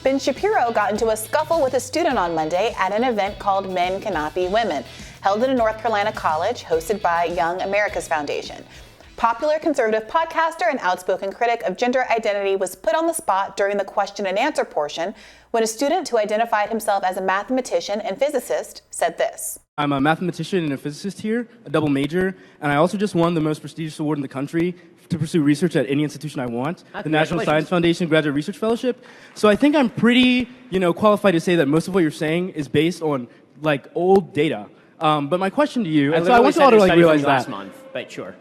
Ben Shapiro got into a scuffle with a student on Monday at an event called Men Cannot Be Women, held at a North Carolina college hosted by Young America's Foundation. Popular conservative podcaster and outspoken critic of gender identity was put on the spot during the question and answer portion when a student who identified himself as a mathematician and physicist said this. I'm a mathematician and a physicist here, a double major, and I also just won the most prestigious award in the country to pursue research at any institution I want, the National Science Foundation Graduate Research Fellowship. So I think I'm pretty, qualified to say that most of what you're saying is based on, old data. But my question to you, and so I want you all to realize that. Last month, but sure.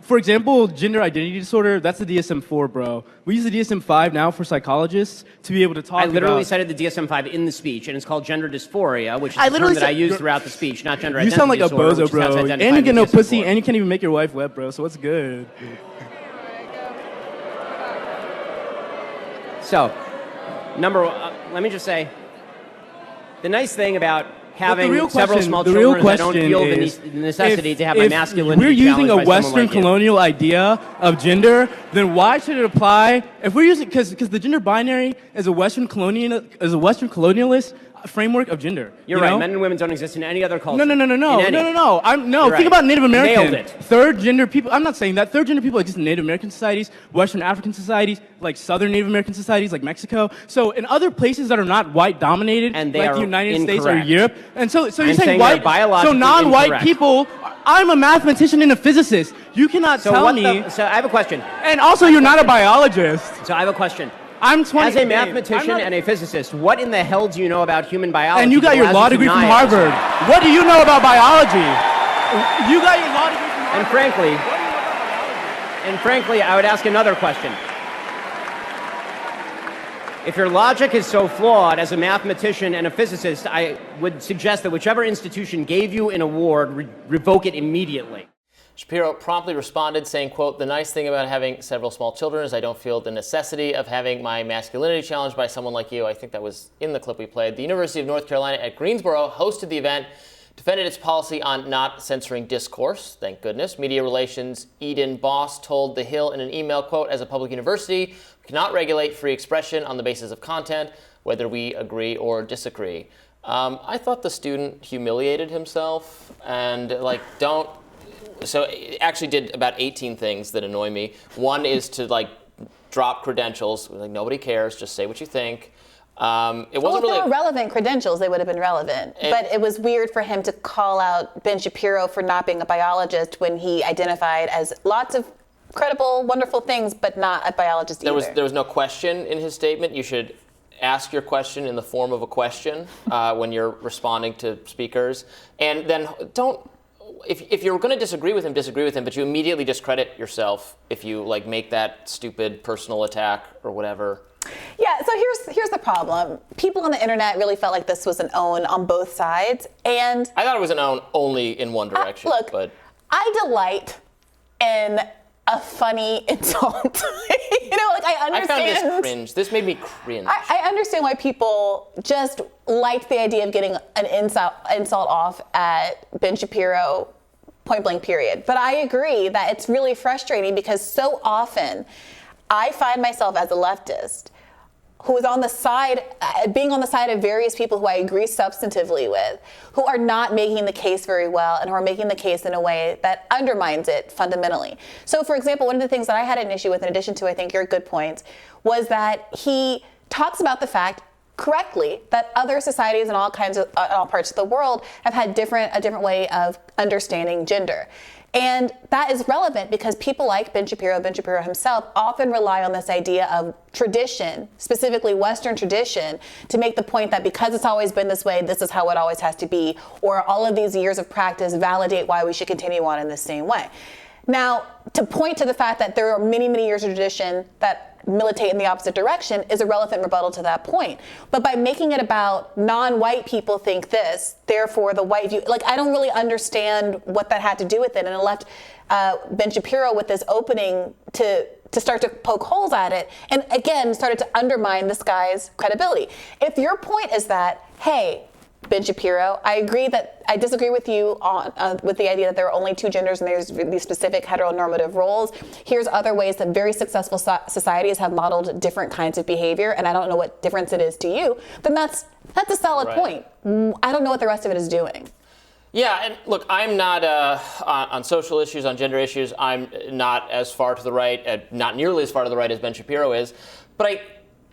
For example, gender identity disorder, that's the DSM-4, bro. We use the DSM-5 now for psychologists to be able to talk about... I literally cited the DSM-5 in the speech, and it's called gender dysphoria, which is the term that I use throughout the speech, not gender identity disorder. You sound like a bozo, bro. And you get no pussy, and you can't even make your wife wet, bro, so what's good? So, let me just say, the nice thing about having several small children, I don't feel the necessity to have my masculinity challenged. If we're using a Western colonial idea of gender, then why should it apply? If we're using, because the gender binary is a Western colonialist framework of gender. You're right. Men and women don't exist in any other culture. No. You're Think about Native American. Nailed it. Third gender people. I'm not saying that. Third gender people exist in Native American societies, Western African societies, like Southern Native American societies, like Mexico. So in other places that are not white dominated, and like the United States or Europe, and so you're I'm saying white, so non-white people. I'm a mathematician and a physicist. You cannot tell me. So I have a question. And also, you're not a biologist. So I have a question. I'm 20. As a mathematician and a physicist, what in the hell do you know about human biology? And you got your law degree from Harvard. What do you know about biology? You got your law degree from Harvard. And frankly, I would ask another question. If your logic is so flawed as a mathematician and a physicist, I would suggest that whichever institution gave you an award, revoke it immediately. Shapiro promptly responded saying, quote, "The nice thing about having several small children is I don't feel the necessity of having my masculinity challenged by someone like you." I think that was in the clip we played. The University of North Carolina at Greensboro hosted the event, defended its policy on not censoring discourse, thank goodness. Media relations Eden Boss told The Hill in an email, quote, "As a public university, we cannot regulate free expression on the basis of content, whether we agree or disagree." I thought the student humiliated himself and So it actually did about 18 things that annoy me. One is to drop credentials. Nobody cares. Just say what you think. It wasn't if they were relevant credentials, they would have been relevant. But it was weird for him to call out Ben Shapiro for not being a biologist when he identified as lots of credible, wonderful things, but not a biologist either. There was no question in his statement. You should ask your question in the form of a question when you're responding to speakers. And then if you're going to disagree with him, but you immediately discredit yourself if you make that stupid personal attack or whatever. Yeah, so here's the problem. People on the internet really felt like this was an own on both sides, and I thought it was an own only in one direction. But I delight in a funny insult. I understand. I found this cringe. This made me cringe. I understand why people just liked the idea of getting an insult off at Ben Shapiro, point blank period. But I agree that it's really frustrating because so often I find myself as a leftist who is on the side, being on the side of various people who I agree substantively with, who are not making the case very well and who are making the case in a way that undermines it fundamentally. So, for example, one of the things that I had an issue with, in addition to, I think, your good points, was that he talks about the fact, correctly, that other societies in all parts of the world have had a different way of understanding gender. And that is relevant because people like Ben Shapiro himself, often rely on this idea of tradition, specifically Western tradition, to make the point that because it's always been this way, this is how it always has to be, or all of these years of practice validate why we should continue on in the same way. Now, to point to the fact that there are many, many years of tradition that militate in the opposite direction is a relevant rebuttal to that point. But by making it about non-white people think this, therefore the white view, I don't really understand what that had to do with it. And it left Ben Shapiro with this opening to start to poke holes at it, and again started to undermine this guy's credibility. If your point is that, hey, Ben Shapiro. I disagree with you on with the idea that there are only two genders and there's these specific heteronormative roles. Here's other ways that very successful societies have modeled different kinds of behavior, and I don't know what difference it is to you. Then that's a solid point. I don't know what the rest of it is doing. Yeah, and look, I'm not on social issues, on gender issues. I'm not as far to the right, not nearly as far to the right as Ben Shapiro is. But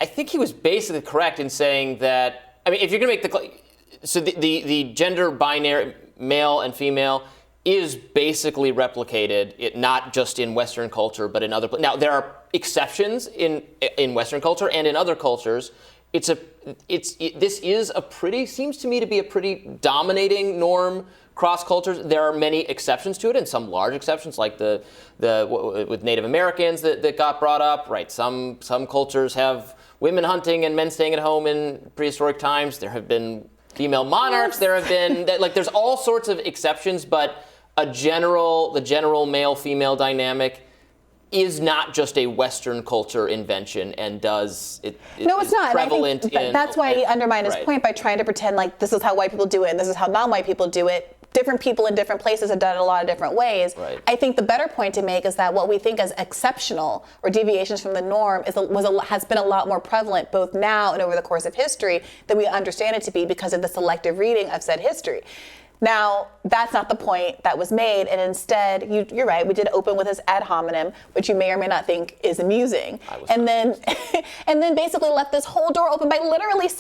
I think he was basically correct in saying that. I mean, if you're going to make the gender binary, male and female, is basically replicated, not just in Western culture, but in other. Now there are exceptions in Western culture and in other cultures. This seems to me to be a pretty dominating norm cross cultures. There are many exceptions to it, and some large exceptions, like the with Native Americans that got brought up. Right, some cultures have women hunting and men staying at home in prehistoric times. There have been female monarchs. There have been there's all sorts of exceptions, but the general male-female dynamic is not just a Western culture invention, and no, it's not. Prevalent. And I think that's why he undermined his point by trying to pretend like this is how white people do it and this is how non-white people do it. Different people in different places have done it a lot of different ways. Right. I think the better point to make is that what we think as exceptional or deviations from the norm has been a lot more prevalent both now and over the course of history than we understand it to be because of the selective reading of said history. Now, that's not the point that was made, and instead, you're right, we did open with his ad hominem, which you may or may not think is amusing. And then basically left this whole door open by literally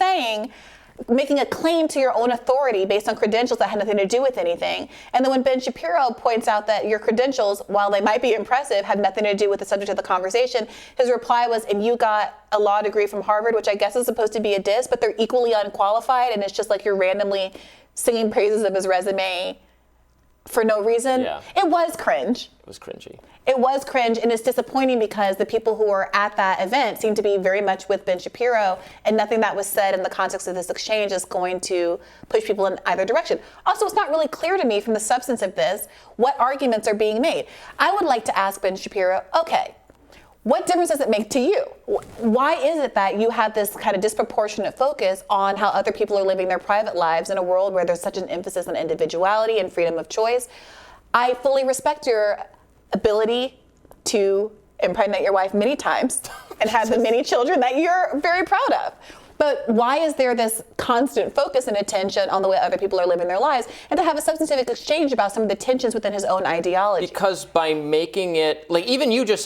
making a claim to your own authority based on credentials that had nothing to do with anything. And then when Ben Shapiro points out that your credentials, while they might be impressive, have nothing to do with the subject of the conversation, his reply was, and you got a law degree from Harvard, which I guess is supposed to be a diss, but they're equally unqualified, and it's just like you're randomly singing praises of his resume for no reason. Yeah. It was cringe. It was cringy. It was cringe, and it's disappointing because the people who were at that event seem to be very much with Ben Shapiro, and nothing that was said in the context of this exchange is going to push people in either direction. Also, it's not really clear to me from the substance of this what arguments are being made. I would like to ask Ben Shapiro, okay, what difference does it make to you? Why is it that you have this kind of disproportionate focus on how other people are living their private lives in a world where there's such an emphasis on individuality and freedom of choice? I fully respect your ability to impregnate your wife many times and have the many children that you're very proud of. But why is there this constant focus and attention on the way other people are living their lives, and to have a substantive exchange about some of the tensions within his own ideology? Because by making it, like even you just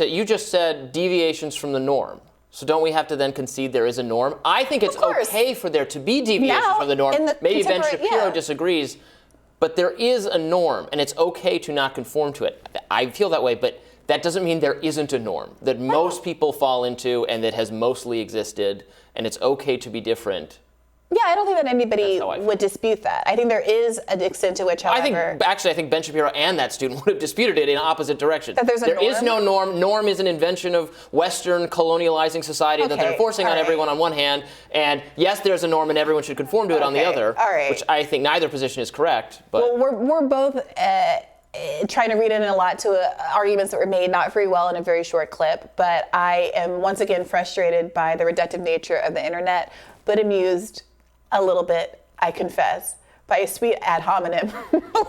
said deviations from the norm. So don't we have to then concede there is a norm? I think it's okay for there to be deviations from the norm. Maybe Ben Shapiro disagrees, but there is a norm, and it's okay to not conform to it. I feel that way, but that doesn't mean there isn't a norm that most people fall into and that has mostly existed, and it's okay to be different. Yeah, I don't think that anybody would dispute that. I think there is an extent to which, however... I think Ben Shapiro and that student would have disputed it in opposite directions. That there is no norm. Norm is an invention of Western colonializing society that they're forcing on everyone on one hand. And yes, there's a norm and everyone should conform to it on the other. All right. Which I think neither position is correct. But well, we're both trying to read in a lot to arguments that were made not very well in a very short clip. But I am once again frustrated by the reductive nature of the internet, but amused a little bit, I confess, by a sweet ad hominem.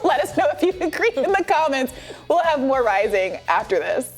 Let us know if you agree in the comments. We'll have more rising after this.